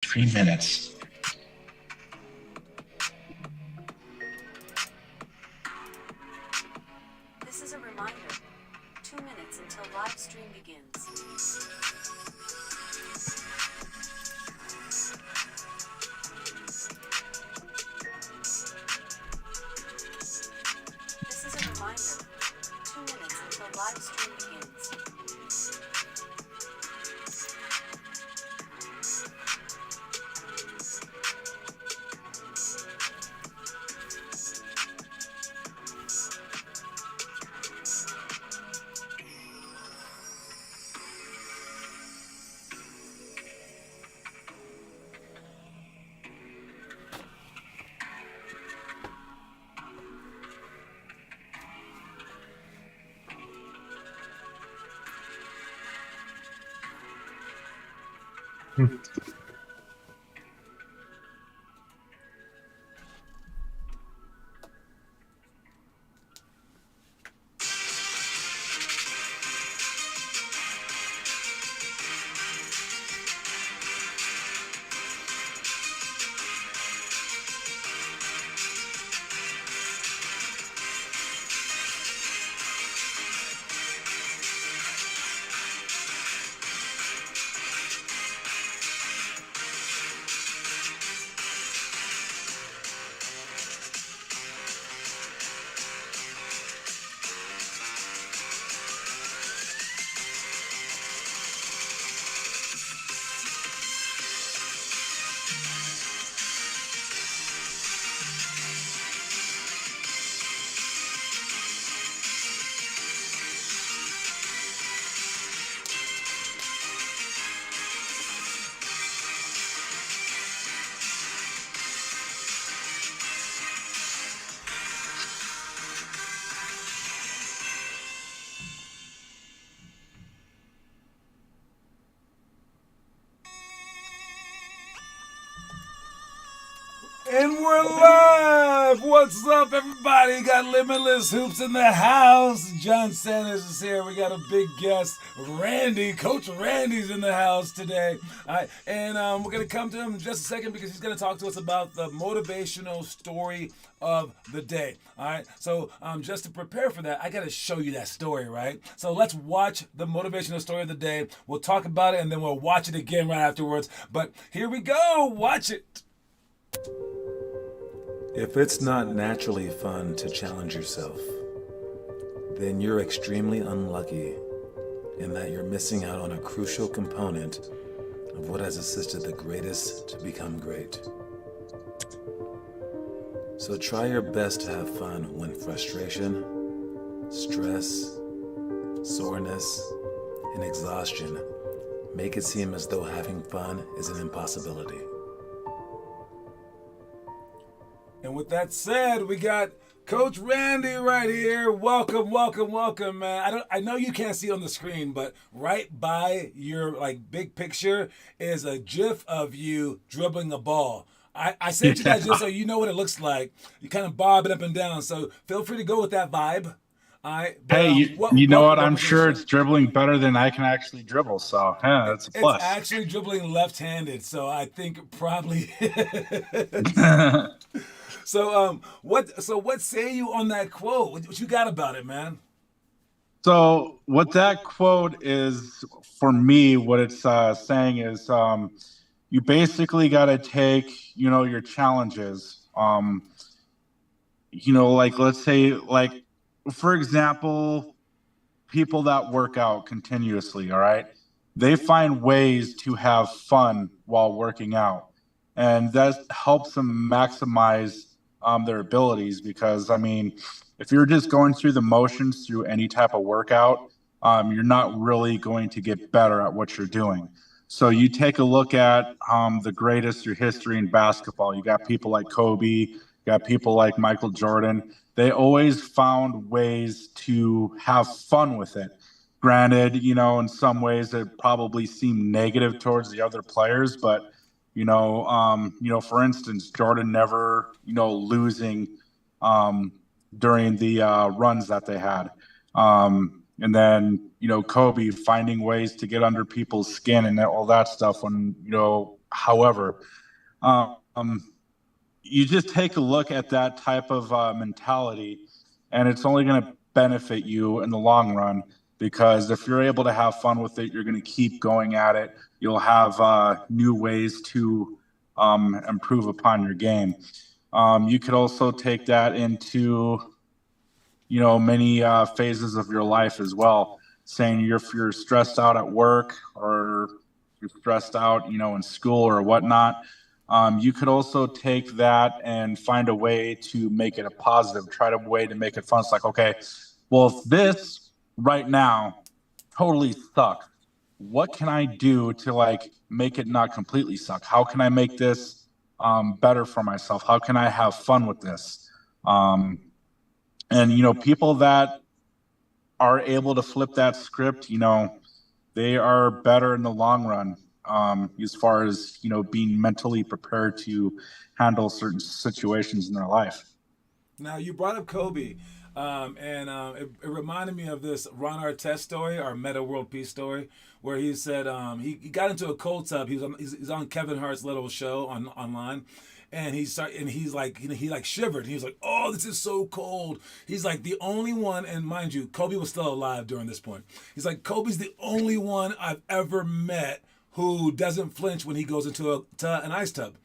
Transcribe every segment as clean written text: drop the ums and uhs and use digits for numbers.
3 minutes. This is a reminder. 2 minutes until live stream begins. This is a reminder. 2 minutes until live stream begins. And we're live! What's up, everybody? Got Limitless Hoops in the house. John Sanders is here. We got a big guest, Randy. Coach Randy's in the house today. All right, and we're going to come to him in just a second because he's going to talk to us about the motivational story of the day. All right, so just to prepare for that, I got to show you that story, right? So let's watch the motivational story of the day. We'll talk about it, and then we'll watch it again right afterwards. But here we go. Watch it. If it's not naturally fun to challenge yourself, then you're extremely unlucky in that you're missing out on a crucial component of what has assisted the greatest to become great. So try your best to have fun when frustration, stress, soreness, and exhaustion make it seem as though having fun is an impossibility. And with that said, we got Coach Randy right here. Welcome, welcome, welcome, man. I know you can't see on the screen, but right by your big picture is a GIF of you dribbling a ball. I sent you that just so you know what it looks like. You kind of bob it up and down, so feel free to go with that vibe. All right. But, hey, you know what? I'm sure it's dribbling better than I can actually dribble, so that's a plus. It's actually dribbling left-handed, so I think probably. So what say you on that quote? What you got about it, man? So what that quote is for me, what it's saying is you basically got to take, your challenges. Let's say, for example, people that work out continuously, all right? They find ways to have fun while working out. And that helps them maximize their abilities because, if you're just going through the motions through any type of workout, you're not really going to get better at what you're doing. So you take a look at the greatest through history in basketball. You got people like Kobe, you got people like Michael Jordan. They always found ways to have fun with it. Granted, in some ways it probably seemed negative towards the other players, but for instance, Jordan never, losing during the runs that they had. And then, Kobe finding ways to get under people's skin and all that stuff when, However, um, you just take a look at that type of mentality, and it's only going to benefit you in the long run. Because if you're able to have fun with it, you're going to keep going at it. You'll have new ways to improve upon your game. You could also take that into many phases of your life as well. Saying if you're stressed out at work or you're stressed out, in school or whatnot, you could also take that and find a way to make it a positive. Try to way to make it fun. It's like, okay, well, if this right now totally sucks, what can I do to like make it not completely suck? How can I make this better for myself? How can I have fun with this? Um, and people that are able to flip that script, they are better in the long run, as far as being mentally prepared to handle certain situations in their life. Now you brought up Kobe, and it reminded me of this Ron Artest story, our Meta World Peace story, where he said he got into a cold tub. He's on Kevin Hart's little show online, and he's like he like shivered. He was like, "Oh, this is so cold." He's like the only one, and mind you, Kobe was still alive during this point. He's like, Kobe's the only one I've ever met who doesn't flinch when he goes into an ice tub.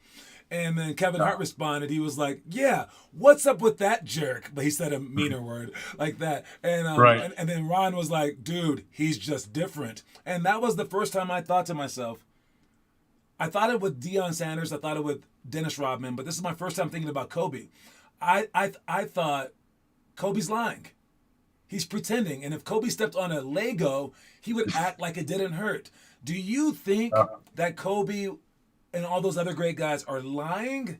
And then Kevin Hart responded. He was like, "Yeah, what's up with that jerk?" But he said a meaner word like that. And Right. and then Ron was like, "Dude, he's just different." And that was the first time I thought to myself, I thought it with Deion Sanders, I thought it with Dennis Rodman, but this is my first time thinking about Kobe. I thought Kobe's lying. He's pretending, and if Kobe stepped on a Lego, he would act like it didn't hurt. Do you think that Kobe and all those other great guys are lying?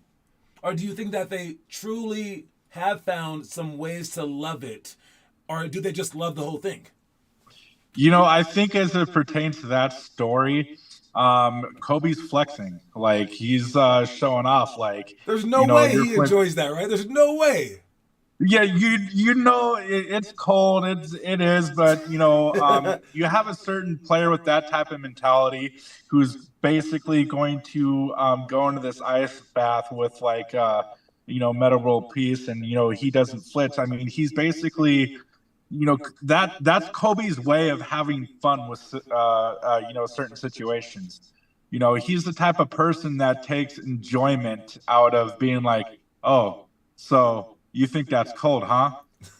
Or do you think that they truly have found some ways to love it? Or do they just love the whole thing? I think as it pertains to that story, Kobe's flexing, like he's showing off, like There's no way you're he enjoys that, right? There's no way. yeah, it's cold, it is, but you have a certain player with that type of mentality who's basically going to go into this ice bath with like meta world peace, and he doesn't flinch. I mean, he's basically that's Kobe's way of having fun with certain situations. He's the type of person that takes enjoyment out of being like, oh, so you think that's cold, huh?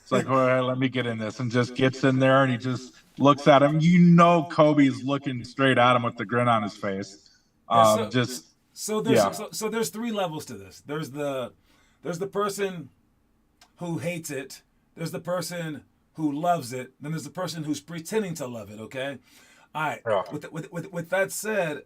It's like, all right, let me get in this, and just gets in there, and he just looks at him. Kobe's looking straight at him with the grin on his face. Yeah, so Just so there's yeah. so there's three levels to this. There's the person who hates it. There's the person who loves it. Then there's the person who's pretending to love it. Okay. All right. Yeah. With that said,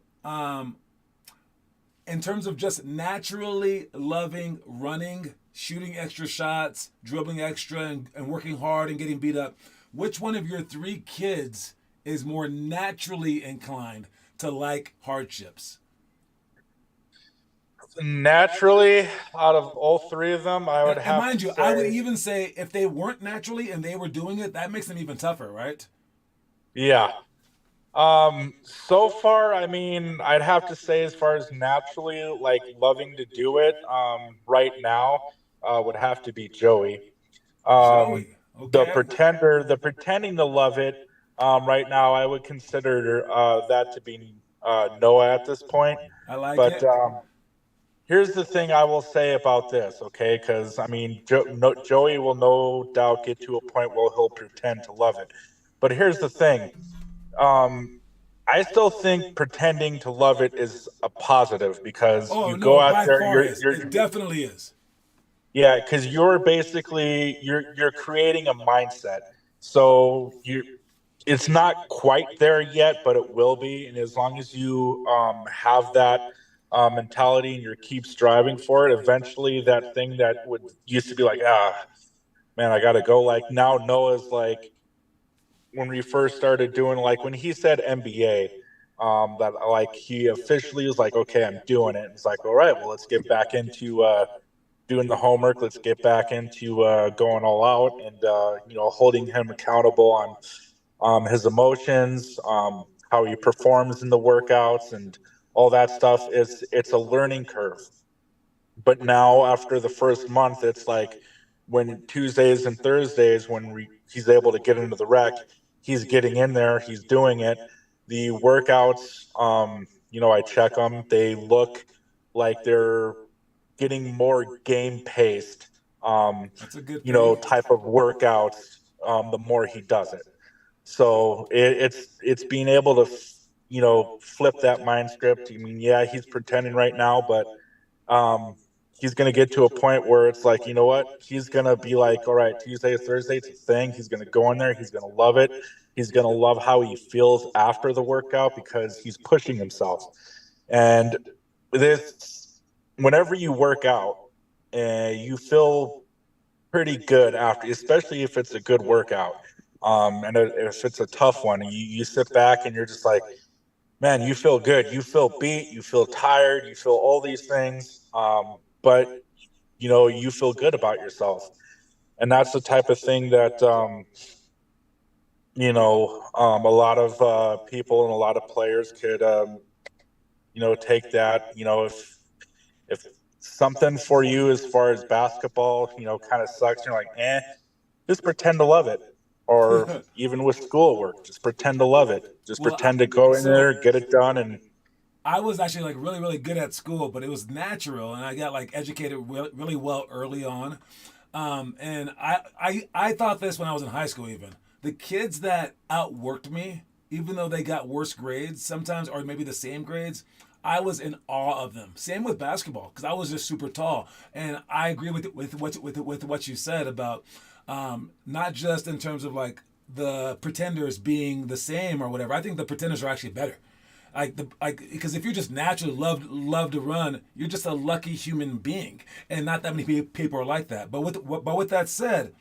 in terms of just naturally loving running, shooting extra shots, dribbling extra, and working hard and getting beat up, which one of your three kids is more naturally inclined to like hardships? Naturally, out of all three of them, I would And have mind to you, I would say, even say if they weren't naturally and they were doing it, that makes them even tougher, right? yeah. So far, I mean, I'd have to say, as far as naturally like loving to do it, right now, would have to be Joey. Um, Joey. Okay. the pretending to love it, right now, I would consider that to be Noah at this point. I like But it. here's the thing I will say about this, okay? Because I mean, Joey will no doubt get to a point where he'll pretend to love it. But here's the thing. Um, I still think pretending to love it is a positive, because Oh you go no, out by there, far is. It definitely is. yeah, because you're basically you're creating a mindset. So it's not quite there yet, but it will be. And as long as you have that mentality and you keep striving for it, eventually that thing that would used to be like, man, I got to go. Like now, Noah's like, when we first started doing, like when he said NBA, that like he officially was like, okay, I'm doing it. It's like, all right, well, let's get back into doing the homework. Let's get back into going all out, and holding him accountable on his emotions, how he performs in the workouts, and all that stuff. It's a learning curve. But now after the first month, it's like when Tuesdays and Thursdays, when he's able to get into the rec, he's getting in there, he's doing it. The workouts, I check them. They look like they're getting more game paced, That's a good thing. type of workouts. The more he does it, so it's being able to, flip that mind script. I mean, yeah, he's pretending right now, but um, he's going to get to a point where it's like, you know what? He's going to be like, all right, Tuesday, Thursday, it's a thing. He's going to go in there. He's going to love it. He's going to love how he feels after the workout because he's pushing himself. And this, whenever you work out, you feel pretty good after, especially if it's a good workout. And if it's a tough one, you sit back and you're just like, man, you feel good. You feel beat. You feel tired. You feel all these things. But you feel good about yourself. And that's the type of thing that, a lot of people and a lot of players could, take that, if something for you as far as basketball, kind of sucks, you're like, just pretend to love it. Or even with schoolwork, just pretend to love it. Just Well, pretend to go in there, get it done, and I was actually like really really good at school, but it was natural, and I got like educated really, really well early on. And I thought this when I was in high school. Even the kids that outworked me, even though they got worse grades sometimes, or maybe the same grades, I was in awe of them. Same with basketball, because I was just super tall, and I agree with what you said about not just in terms of like the pretenders being the same or whatever. I think the pretenders are actually better. Because if you just naturally love to run, you're just a lucky human being, and not that many people are like that. But with that said,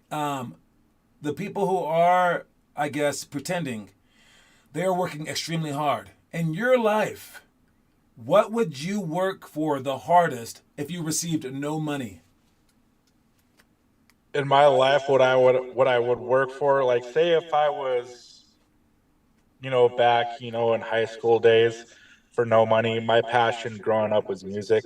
the people who are, I guess, pretending, they are working extremely hard. In your life, what would you work for the hardest if you received no money? in my life, what I would work for, like, say if I was, back, in high school days, for no money, my passion growing up was music.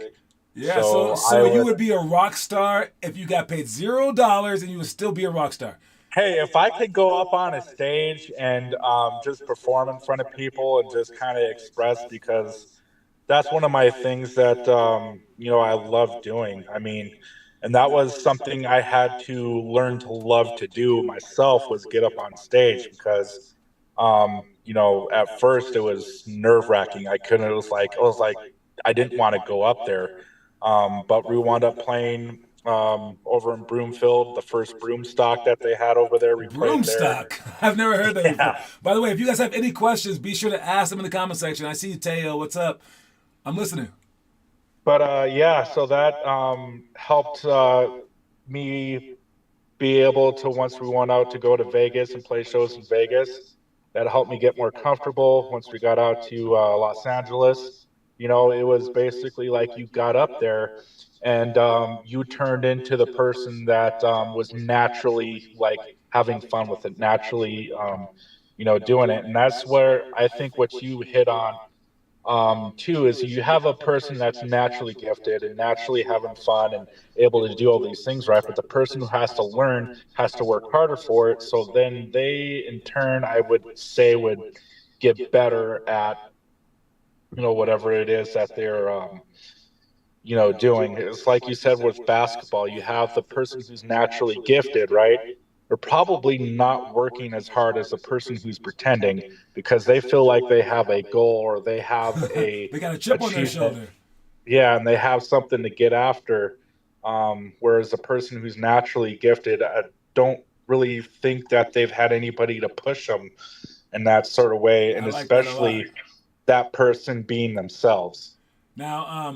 Yeah, so So so I you would, would be a rock star if you got paid $0 and you would still be a rock star. hey, if I could go up on a stage and just perform in front of people and just kind of express, because that's one of my things that I love doing. I mean, and that was something I had to learn to love to do myself, was get up on stage, because at first it was nerve wracking. I couldn't. It was like I didn't want to go up there. But we wound up playing over in Broomfield, the first Broomstock that they had over there. We played there. Broomstock. I've never heard that before. Yeah. By the way, if you guys have any questions, be sure to ask them in the comment section. I see you, Teo. What's up? I'm listening. But yeah, so that helped me be able to, once we went out to go to Vegas and play shows in Vegas, that helped me get more comfortable. Once we got out to Los Angeles, it was basically like you got up there and you turned into the person that was naturally, like, having fun with it, naturally, doing it. And that's where I think what you hit on too, is you have a person that's naturally gifted and naturally having fun and able to do all these things, right? But the person who has to learn has to work harder for it. So then they, in turn, I would say, would get better at, whatever it is that they're, doing. It's like you said with basketball, you have the person who's naturally gifted, right? They're probably not working as hard as the person who's pretending, because they feel like they have a goal, or they have a They got a chip on their achievement. shoulder. Yeah, and they have something to get after. Whereas the person who's naturally gifted, I don't really think that they've had anybody to push them in that sort of way, I and like that a lot. especially that person being themselves. Now,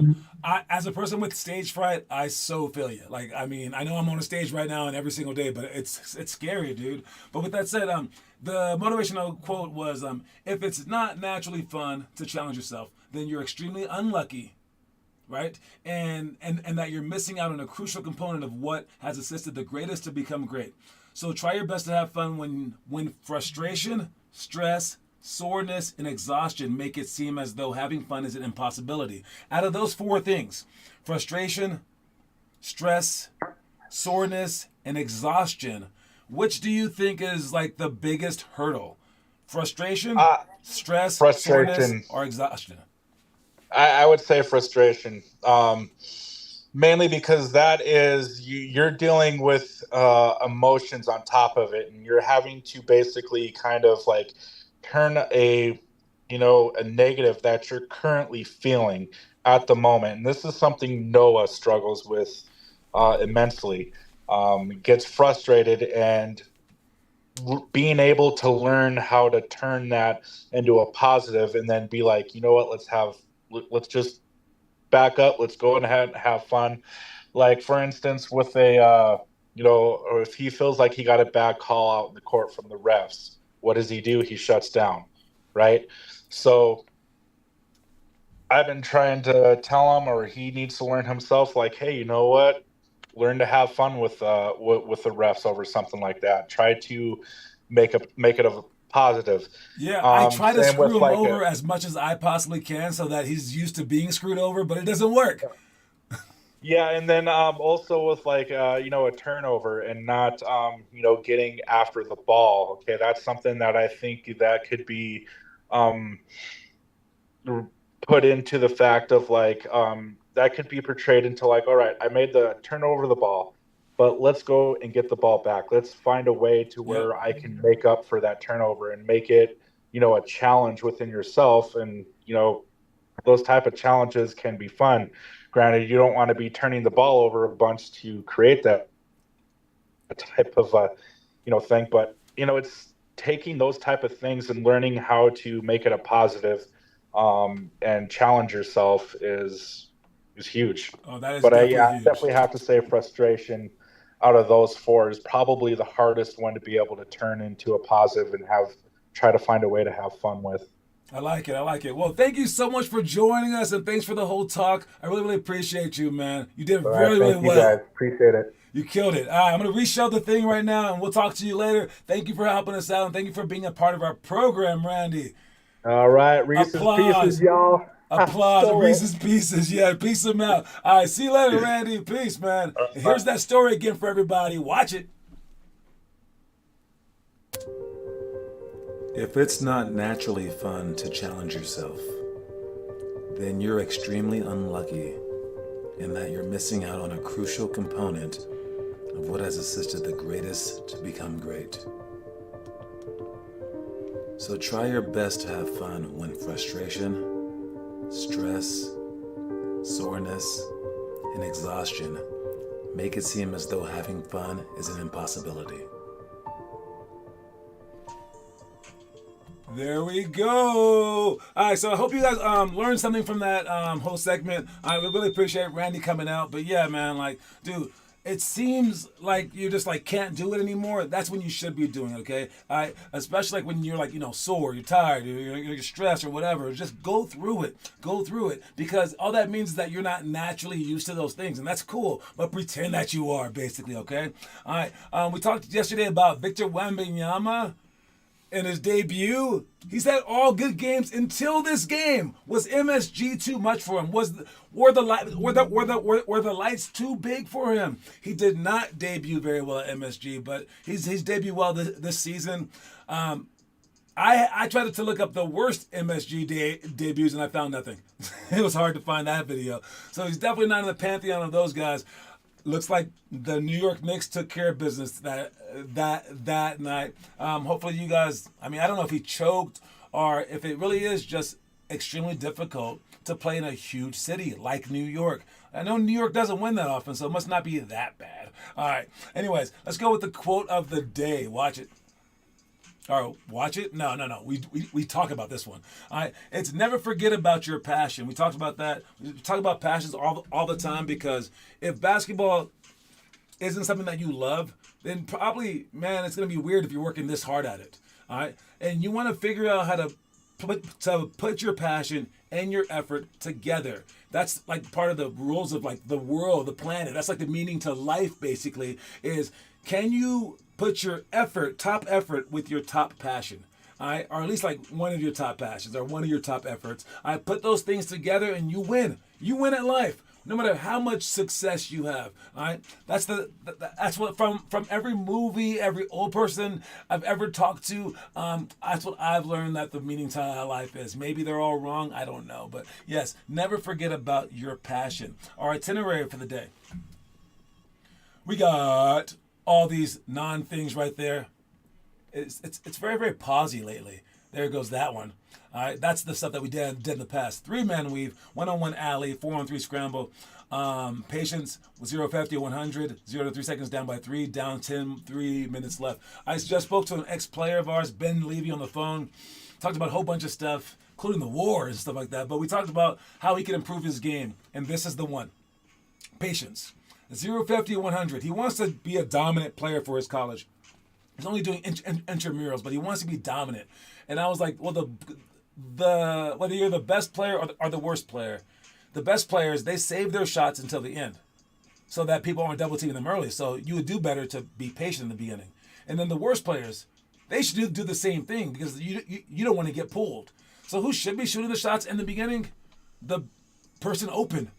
as a person with stage fright, I so feel you. Like, I mean, I know I'm on a stage right now and every single day, but it's scary, dude. But with that said, the motivational quote was, if it's not naturally fun to challenge yourself, then you're extremely unlucky, right? And that you're missing out on a crucial component of what has assisted the greatest to become great. So try your best to have fun when frustration, stress, soreness, and exhaustion make it seem as though having fun is an impossibility. Out of those four things, frustration, stress, soreness, and exhaustion, which do you think is like the biggest hurdle? Frustration, stress, soreness, Frustration. or exhaustion? I would say frustration. Mainly because that is you're dealing with emotions on top of it, and you're having to basically kind of like turn a negative that you're currently feeling at the moment. And this is something Noah struggles with immensely. Gets frustrated, and being able to learn how to turn that into a positive, and then be like, you know what, let's just back up. Let's go ahead and have fun. Like, for instance, with or if he feels like he got a bad call out in the court from the refs, what does he do? He shuts down, right? So I've been trying to tell him, or he needs to learn himself, like, hey, you know what? Learn to have fun with the refs over something like that. Try to make it a positive. Yeah, I try to Same with screw him like over as much as I possibly can so that he's used to being screwed over, but it doesn't work. Yeah, and then also with like a turnover, and not getting after the ball. Okay, that's something that I think that could be um, put into the fact of like that could be portrayed into like, all right, I made the turn over the ball, but let's go and get the ball back. Let's find a way to Yep. where I can make up for that turnover, and make it a challenge within yourself. And those type of challenges can be fun. Granted, you don't want to be turning the ball over a bunch to create that type of thing, but it's taking those type of things and learning how to make it a positive, and challenge yourself is huge. Oh, that is But definitely I huge. definitely have to say frustration out of those four is probably the hardest one to be able to turn into a positive and try to find a way to have fun with. I like it. I like it. Well, thank you so much for joining us, and thanks for the whole talk. I really, really appreciate you, man. You did All right, really, really thank you guys. well. Appreciate it. You killed it. All right, I'm going to reshow the thing right now, and we'll talk to you later. Thank you for helping us out, and thank you for being a part of our program, Randy. All right, Reese's Pieces, Applause. y'all. Applause. Stole it. Reese's Pieces. Yeah, peace them out. All right, see you later, Randy. Peace, man. Here's that story again for everybody. Watch it. If it's not naturally fun to challenge yourself, then you're extremely unlucky in that you're missing out on a crucial component of what has assisted the greatest to become great. So try your best to have fun when frustration, stress, soreness, and exhaustion make it seem as though having fun is an impossibility. There we go. All right, so I hope you guys learned something from that whole segment. I really appreciate Randy coming out. But yeah, man, like, dude, it seems like you just like can't do it anymore. That's when you should be doing it, okay? All right, especially like when you're like, sore, you're tired, you're stressed or whatever. Just go through it. Go through it, because all that means is that you're not naturally used to those things, and that's cool. But pretend that you are, basically, okay? All right, we talked yesterday about Victor Wembanyama. In his debut, he said all good games until this game. Was MSG too much for him? Were the lights too big for him? He did not debut very well at MSG, but he's debuted well this season. I tried to look up the worst MSG debuts, and I found nothing. It was hard to find that video. So he's definitely not in the pantheon of those guys. Looks like the New York Knicks took care of business that night. Hopefully you guys, I don't know if he choked or if it really is just extremely difficult to play in a huge city like New York. I know New York doesn't win that often, so it must not be that bad. All right. Anyways, let's go with the quote of the day. Watch it. Or watch it? No. We talk about this one. All right. It's never forget about your passion. We talked about that. We talk about passions all the time, because if basketball isn't something that you love, then probably, man, it's going to be weird if you're working this hard at it. All right. And you want to figure out how to put your passion and your effort together. That's like part of the rules of like the world, the planet. That's like the meaning to life, basically, is can you put your effort, top effort, with your top passion? all right, or at least like one of your top passions or one of your top efforts. I put those things together and you win. You win at life. No matter how much success you have, all right. That's what from every movie, every old person I've ever talked to. That's what I've learned that the meaning to life is. Maybe they're all wrong. I don't know, but yes, never forget about your passion. Our itinerary for the day. We got all these non-things right there. It's very, very posy lately. There goes that one. All right, that's the stuff that we did in the past. 3-man weave, 1-on-1 alley, 4-on-3 scramble. Patience with 0-50, 100, 0 to 3 seconds down by 3, down 10, 3 minutes left. I just spoke to an ex-player of ours, Ben Levy, on the phone. Talked about a whole bunch of stuff, including the war and stuff like that. But we talked about how he can improve his game, and this is the one. Patience. 0-50, 100. He wants to be a dominant player for his college. He's only doing intramurals, but he wants to be dominant. And I was like, well, the whether you're the best player or the worst player, the best players, they save their shots until the end so that people aren't double teaming them early. So you would do better to be patient in the beginning. And then the worst players, they should do the same thing because you don't want to get pulled. So who should be shooting the shots in the beginning? The person open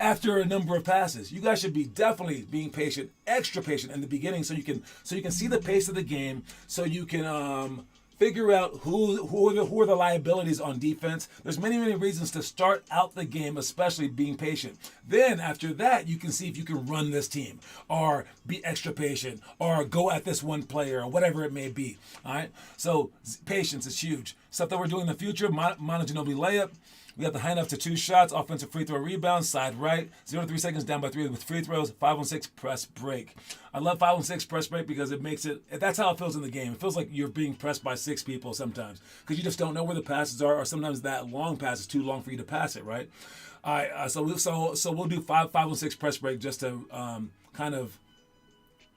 after a number of passes. You guys should be definitely being patient, extra patient in the beginning so you can see the pace of the game, so you can figure out who are the liabilities on defense. There's many reasons to start out the game, especially being patient. Then after that, you can see if you can run this team or be extra patient or go at this one player or whatever it may be. All right. So patience is huge. Stuff that we're doing in the future: Monoginobili layup. We have the high enough to 2 shots, offensive free throw rebound, side right, 0 to 3 seconds down by 3 with free throws, 5-on-6 press break. I love 5-on-6 press break because it makes it, that's how it feels in the game. It feels like you're being pressed by 6 people sometimes because you just don't know where the passes are, or sometimes that long pass is too long for you to pass it, right? All right, so we'll do 5-on-6 press break just to kind of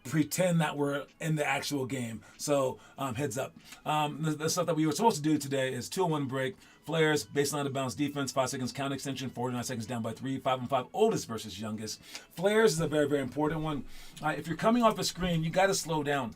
pretend that we're in the actual game. So heads up. The stuff that we were supposed to do today is 2-on-1 break, flares, baseline out of bounds defense, 5 seconds count extension, 49 seconds down by 3, 5-on-5 oldest versus youngest. Flares is a very, very important one. If you're coming off a screen, you got to slow down.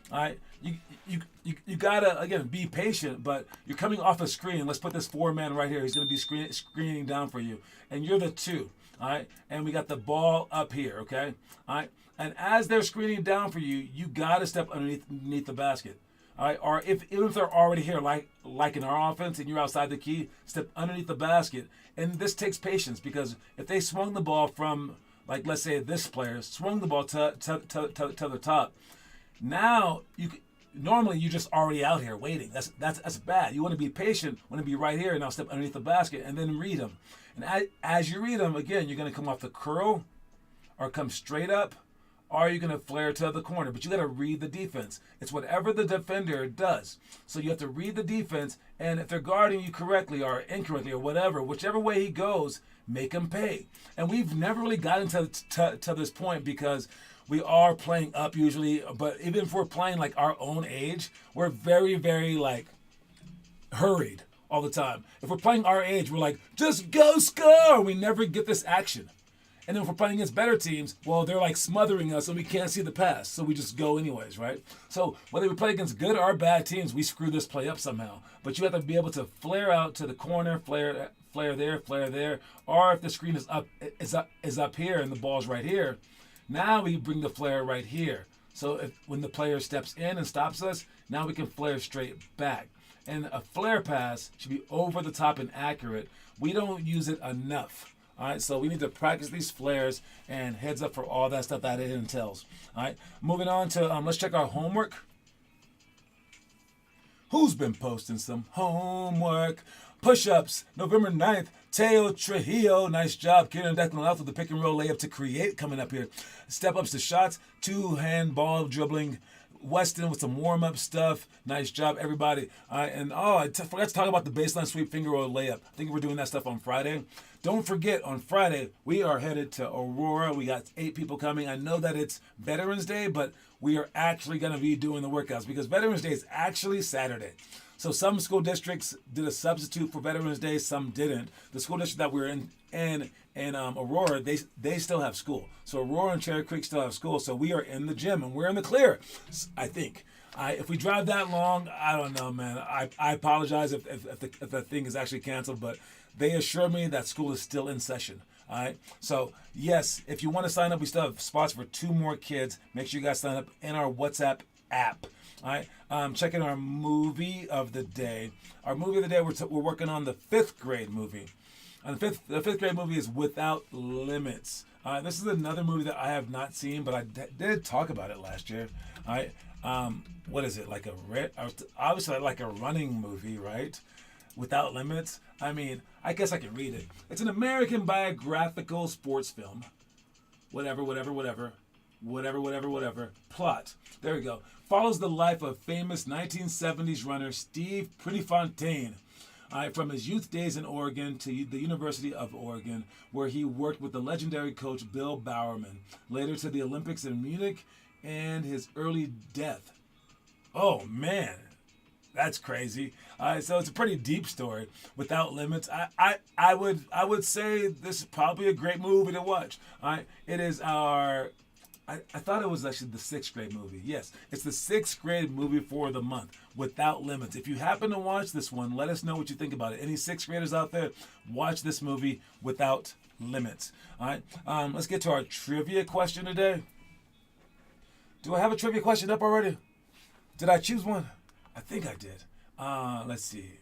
All right, you gotta, again, be patient, but you're coming off a screen. Let's put this 4-man right here. He's gonna be screening down for you, and you're the 2. All right, and we got the ball up here. Okay, all right, and as they're screening down for you, you gotta step underneath the basket. All right, or even if they're already here, like in our offense, and you're outside the key, step underneath the basket. And this takes patience because if they swung the ball from, like, let's say this player swung the ball to the top, now normally you're just already out here waiting. That's bad. You want to be patient. Want to be right here and now step underneath the basket and then read them. And as you read them, again, you're going to come off the curl or come straight up, or you're going to flare to the corner. But you got to read the defense. It's whatever the defender does. So you have to read the defense, and if they're guarding you correctly or incorrectly or whatever, whichever way he goes, make him pay. And we've never really gotten to this point because we are playing up usually, but even if we're playing like our own age, we're very, very like hurried all the time. If we're playing our age, we're like, just go score. We never get this action. And then if we're playing against better teams, well, they're like smothering us and we can't see the pass. So we just go anyways, right? So whether we play against good or bad teams, we screw this play up somehow. But you have to be able to flare out to the corner, flare there. Or if the screen is up here and the ball's right here, now we bring the flare right here. So when the player steps in and stops us, now we can flare straight back. And a flare pass should be over the top and accurate. We don't use it enough. All right, so we need to practice these flares, and heads up for all that stuff that it entails. All right, moving on to, let's check our homework. Who's been posting some homework? Push-ups, November 9th, Teo Trujillo. Nice job. Kieran Declan left with the pick and roll layup to create coming up here. Step-ups to shots, 2-hand ball dribbling. Weston with some warm-up stuff. Nice job, everybody. All right, and I forgot to talk about the baseline sweep finger roll layup. I think we're doing that stuff on Friday. Don't forget, on Friday, we are headed to Aurora. We got 8 people coming. I know that it's Veterans Day, but we are actually going to be doing the workouts because Veterans Day is actually Saturday. So some school districts did a substitute for Veterans Day, some didn't. The school district that we're in Aurora, they still have school. So Aurora and Cherry Creek still have school. So we are in the gym and we're in the clear, I think. If we drive that long, I don't know, man. I apologize if the thing is actually canceled, but they assure me that school is still in session. All right. So yes, if you want to sign up, we still have spots for 2 more kids. Make sure you guys sign up in our WhatsApp app. All right. Checking our movie of the day. Our movie of the day, we're working on the 5th grade movie. And the fifth grade movie is Without Limits. This is another movie that I have not seen, but I did talk about it last year. All right. What is it, like obviously like a running movie, right? Without Limits. I mean, I guess I can read it. It's an American biographical sports film. Whatever. Plot. There we go. Follows the life of famous 1970s runner Steve Prettyfontaine. From his youth days in Oregon to the University of Oregon, where he worked with the legendary coach Bill Bowerman. Later to the Olympics in Munich and his early death. Oh, man. That's crazy. So it's a pretty deep story. Without Limits. I would say this is probably a great movie to watch. It is our... I thought it was actually the 6th grade movie. Yes, it's the 6th grade movie for the month, Without Limits. If you happen to watch this one, let us know what you think about it. Any 6th graders out there, watch this movie, Without Limits. All right, let's get to our trivia question today. Do I have a trivia question up already? Did I choose one? I think I did. Let's see.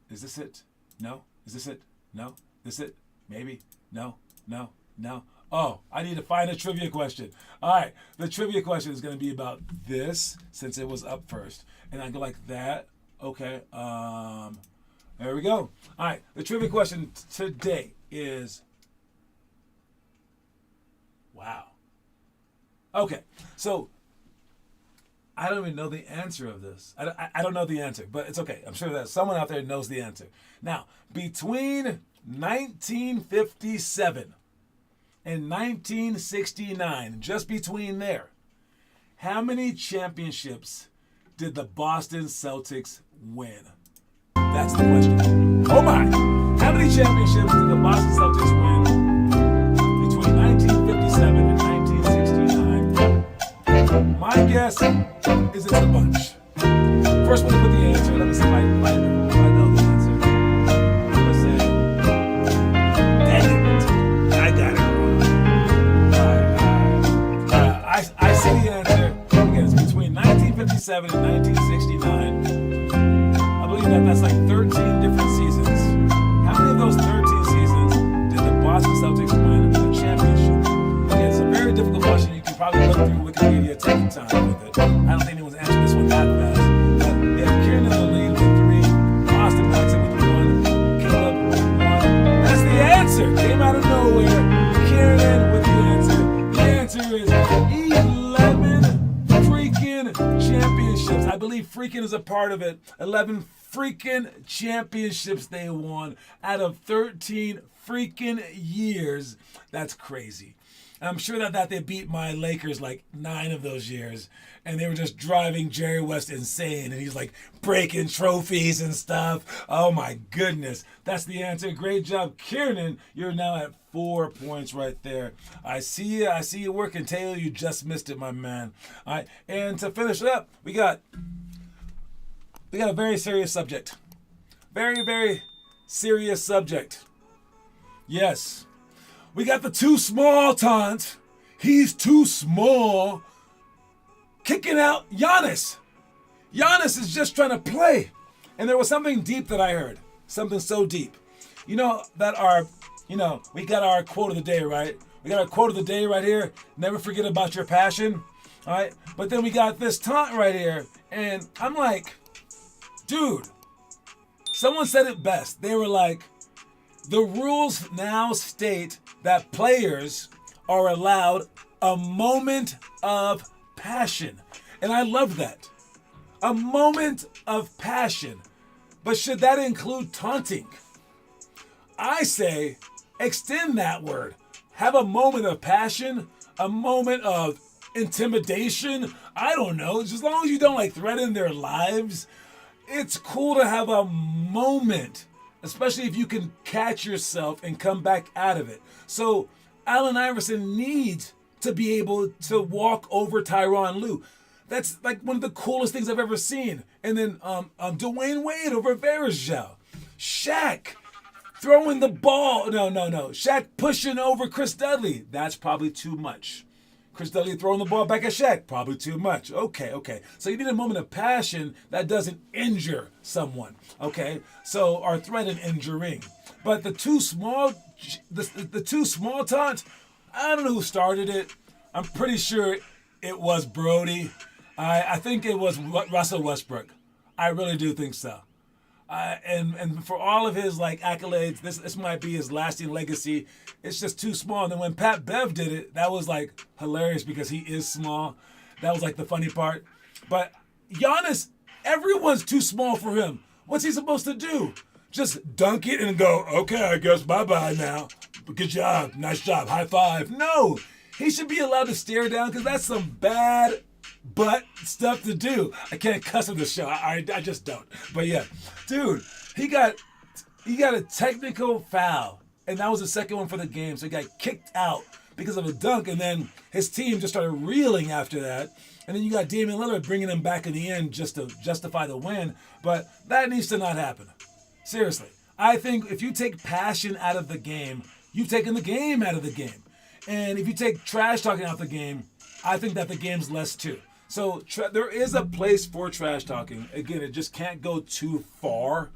Is this it? No? Is this it? No? This it? Maybe? No? No? No? Oh, I need to find a trivia question. All right, the trivia question is going to be about this, since it was up first. And I go like that. Okay, there we go. All right, the trivia question today is... Wow. Okay, so I don't even know the answer of this. I don't know the answer, but it's okay. I'm sure that someone out there knows the answer. Now, between 1957 and 1969, just between there, how many championships did the Boston Celtics win? That's the question. Oh my! How many championships did the Boston Celtics win between 1957 and 1969? My guess is it's a bunch. First one to put the answer. Let me see if I know the answer. I'm going to say, dang it, I got it wrong. I see the answer. Again, it's between 1957 and 1969. I believe that's like 13 different seasons. How many of those 13 seasons did the Boston Celtics win the championship? Again, it's a very difficult question. You can probably look through Wikipedia, take your time with it. I don't think anyone's answered this one that fast. But if Kieran in the lead with 3, Austin Jackson with 1, Caleb with 1. That's the answer. Came out of nowhere. Kieran with the answer. The answer is 11 freaking championships. I believe freaking is a part of it. 11 freaking championships they won out of 13 freaking years. That's crazy. I'm sure that they beat my Lakers like 9 of those years, and they were just driving Jerry West insane, and he's like breaking trophies and stuff. Oh my goodness. That's the answer. Great job, Kieran. You're now at 4 points right there. I see you working, Taylor. You just missed it, my man. All right, and to finish it up, we got a very serious subject. Very, very serious subject. Yes. We got the too small taunt. He's too small. Kicking out Giannis. Giannis is just trying to play. And there was something deep that I heard. Something so deep. We got our quote of the day, right? We got our quote of the day right here. Never forget about your passion. All right? But then we got this taunt right here. And I'm like, dude, someone said it best. They were like, the rules now state that players are allowed a moment of passion. And I love that. A moment of passion. But should that include taunting? I say, extend that word. Have a moment of passion, a moment of intimidation. I don't know. Just as long as you don't threaten their lives, it's cool to have a moment. Especially if you can catch yourself and come back out of it. So Allen Iverson needs to be able to walk over Tyronn Lue. That's like one of the coolest things I've ever seen. And then Dwayne Wade over Varejao. Shaq throwing the ball. No. Shaq pushing over Chris Dudley. That's probably too much. Chris Dudley throwing the ball back at Shaq. Probably too much. Okay. So you need a moment of passion that doesn't injure someone. Okay. So or threaten injuring. But the two small taunts, I don't know who started it. I'm pretty sure it was Brody. I think it was Russell Westbrook. I really do think so. And for all of his like accolades, this might be his lasting legacy. It's just too small. And then when Pat Bev did it, that was like hilarious because he is small. That was like the funny part. But Giannis, everyone's too small for him. What's he supposed to do? Just dunk it and go, okay, I guess bye-bye now. Good job. Nice job. High five. No. He should be allowed to stare down because that's some bad butt stuff to do. I can't cuss on the show. I just don't. But yeah, dude, he got a technical foul. And that was the second one for the game. So he got kicked out because of a dunk. And then his team just started reeling after that. And then you got Damian Lillard bringing him back in the end just to justify the win. But that needs to not happen. Seriously. I think if you take passion out of the game, you've taken the game out of the game. And if you take trash talking out the game, I think that the game's less too. So there is a place for trash talking. Again, it just can't go too far.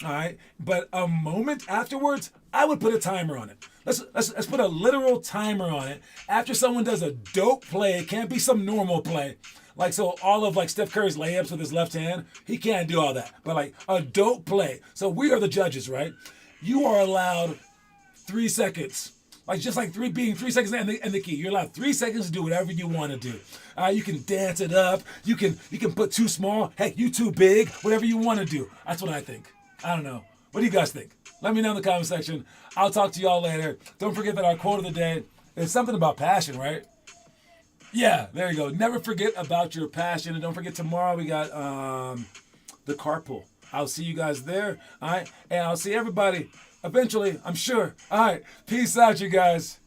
All right. But a moment afterwards, I would put a timer on it. Let's put a literal timer on it. After someone does a dope play, it can't be some normal play. Like, so all of like Steph Curry's layups with his left hand, he can't do all that. But like a dope play. So we are the judges, right? You are allowed 3 seconds. Like just like being 3 seconds and the key. You're allowed 3 seconds to do whatever you want to do. You can dance it up. You can put too small. Heck, you too big. Whatever you want to do. That's what I think. I don't know. What do you guys think? Let me know in the comment section. I'll talk to y'all later. Don't forget that our quote of the day is something about passion, right? Yeah, there you go. Never forget about your passion. And don't forget tomorrow we got the carpool. I'll see you guys there. All right. And I'll see everybody eventually, I'm sure. All right. Peace out, you guys.